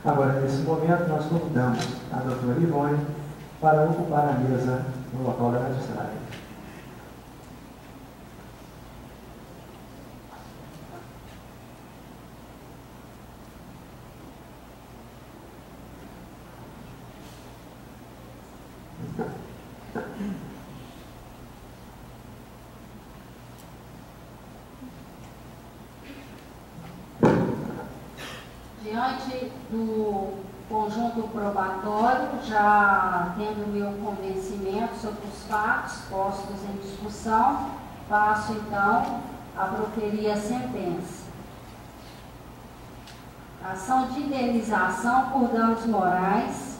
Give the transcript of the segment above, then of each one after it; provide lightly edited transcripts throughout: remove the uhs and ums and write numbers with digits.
Agora, nesse momento, nós convidamos a doutora Ivone para ocupar a mesa no local da magistrada. Diante do conjunto probatório, já tendo meu convencimento sobre os fatos postos em discussão, passo então a proferir a sentença. Ação de indenização por danos morais,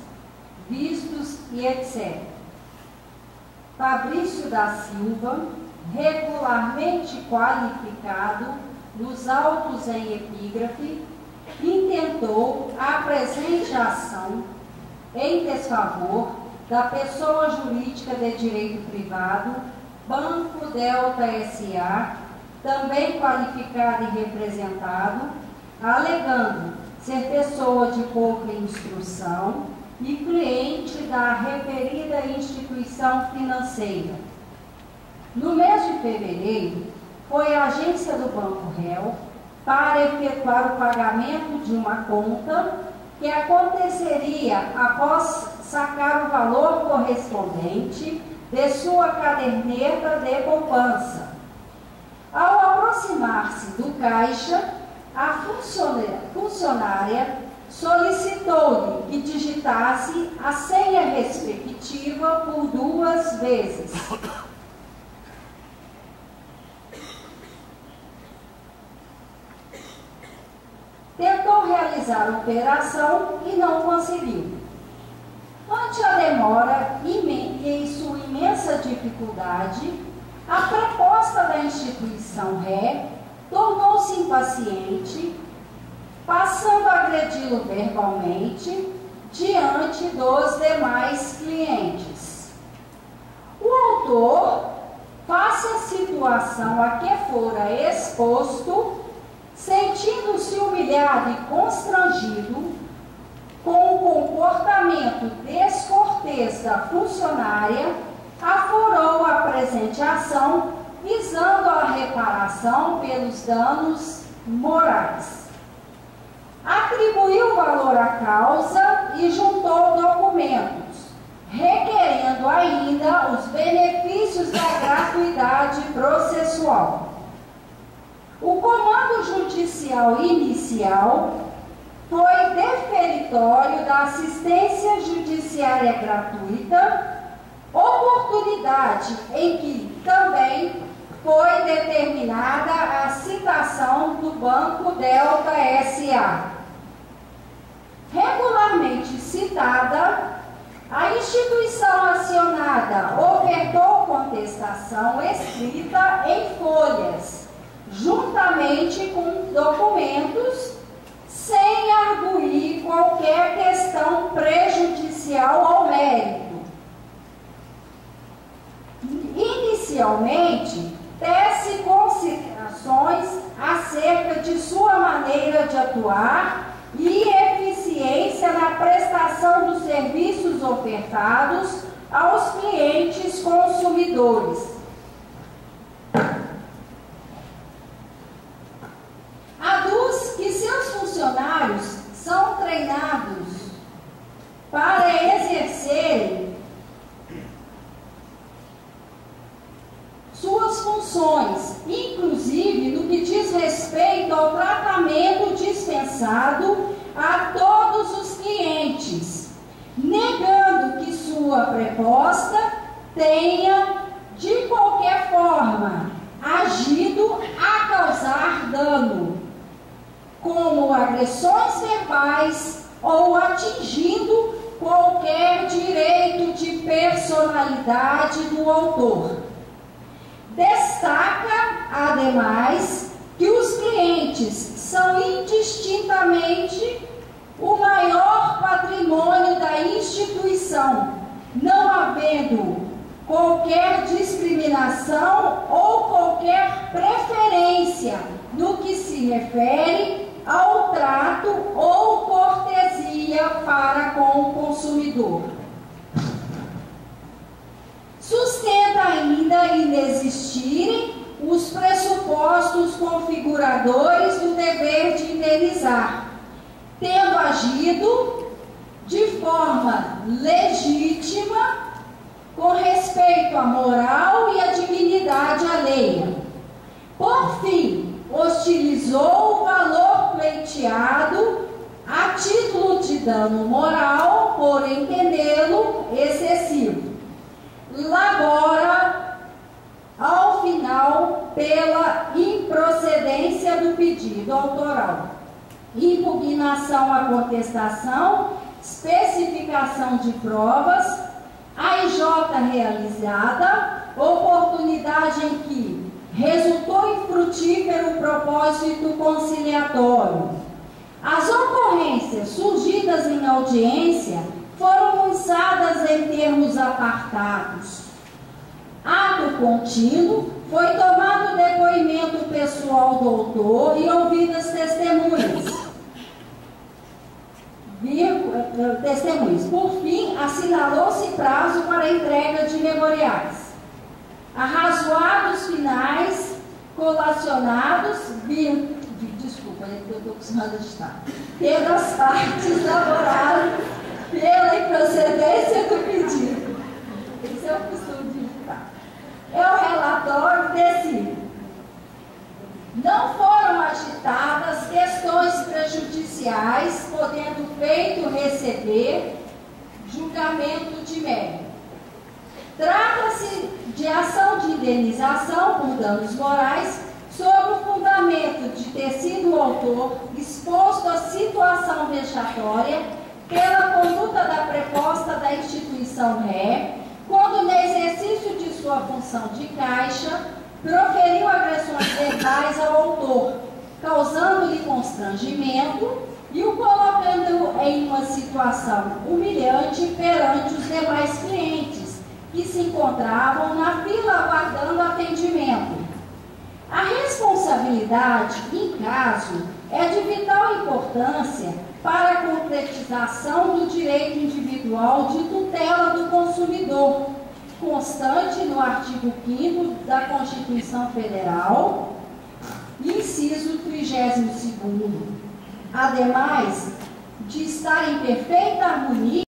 vistos e etc. Fabrício da Silva, regularmente qualificado nos autos em epígrafe, intentou a presente ação em desfavor da pessoa jurídica de direito privado, Banco Delta S.A., também qualificado e representado, alegando ser pessoa de pouca instrução e cliente da referida instituição financeira. No mês de fevereiro, foi a agência do Banco Réu para efetuar o pagamento de uma conta que aconteceria após sacar o valor correspondente de sua caderneta de poupança. Ao aproximar-se do caixa, a funcionária solicitou-lhe que digitasse a senha respectiva por 2 vezes. Tentou realizar a operação e não conseguiu. Ante a demora e sua imensa dificuldade, a proposta da instituição Ré tornou-se impaciente, passando a agredi-lo verbalmente diante dos demais clientes. O autor, face à situação a que fora exposto, sentindo-se humilhado e constrangido com o comportamento descortês da funcionária, aforou a presente ação visando a reparação pelos danos morais. Atribuiu valor à causa e juntou documentos, requerendo ainda os benefícios da gratuidade processual. O comando judicial inicial foi deferitório da assistência judiciária gratuita, oportunidade em que também foi determinada a citação do Banco Delta S.A. Regularmente citada, a instituição acionada ofertou contestação escrita em folhas, juntamente com documentos, sem arguir qualquer questão prejudicial ao mérito. Inicialmente, tece considerações acerca de sua maneira de atuar e eficiência na prestação dos serviços ofertados aos clientes consumidores. Aduz que seus funcionários são treinados para exercerem suas funções, inclusive no que diz respeito ao tratamento dispensado a todos os clientes, negando que sua proposta tenha, de qualquer forma, agido a causar dano, como agressões verbais ou atingindo qualquer direito de personalidade do autor. Destaca, ademais, que os clientes são indistintamente o maior patrimônio da instituição, não havendo qualquer discriminação ou qualquer preferência no que se refere ao trato ou cortesia para com o consumidor. Sustenta ainda inexistirem os pressupostos configuradores do dever de indenizar, tendo agido de forma legítima com respeito à moral e à dignidade alheia. Por fim, hostilizou o valor pleiteado a título de dano moral, por entendê-lo excessivo. Labora, ao final, pela improcedência do pedido autoral, impugnação à contestação, especificação de provas, AIJ realizada, oportunidade em que resultou infrutífero o propósito conciliatório. As ocorrências surgidas em audiência foram lançadas em termos apartados. Ato contínuo, foi tomado depoimento pessoal do autor e ouvidas testemunhas. Por fim, assinalou-se prazo para entrega de memoriais. Arrazoados finais colacionados, desculpa, eu estou acostumada a digitar, pelas partes laboradas pela improcedência do pedido. Esse é o costume de digitar. É o relatório decide. Não foram agitadas questões prejudiciais, podendo o feito receber julgamento de mérito. Trata-se de ação de indenização por danos morais sob o fundamento de ter sido o autor exposto à situação vexatória pela conduta da preposta da instituição ré, quando no exercício de sua função de caixa proferiu agressões verbais ao autor, causando-lhe constrangimento e o colocando em uma situação humilhante perante os demais clientes que se encontravam na fila aguardando atendimento. A responsabilidade, em caso, é de vital importância para a concretização do direito individual de tutela do consumidor, constante no artigo 5º da Constituição Federal, inciso 32º. Ademais de estar em perfeita harmonia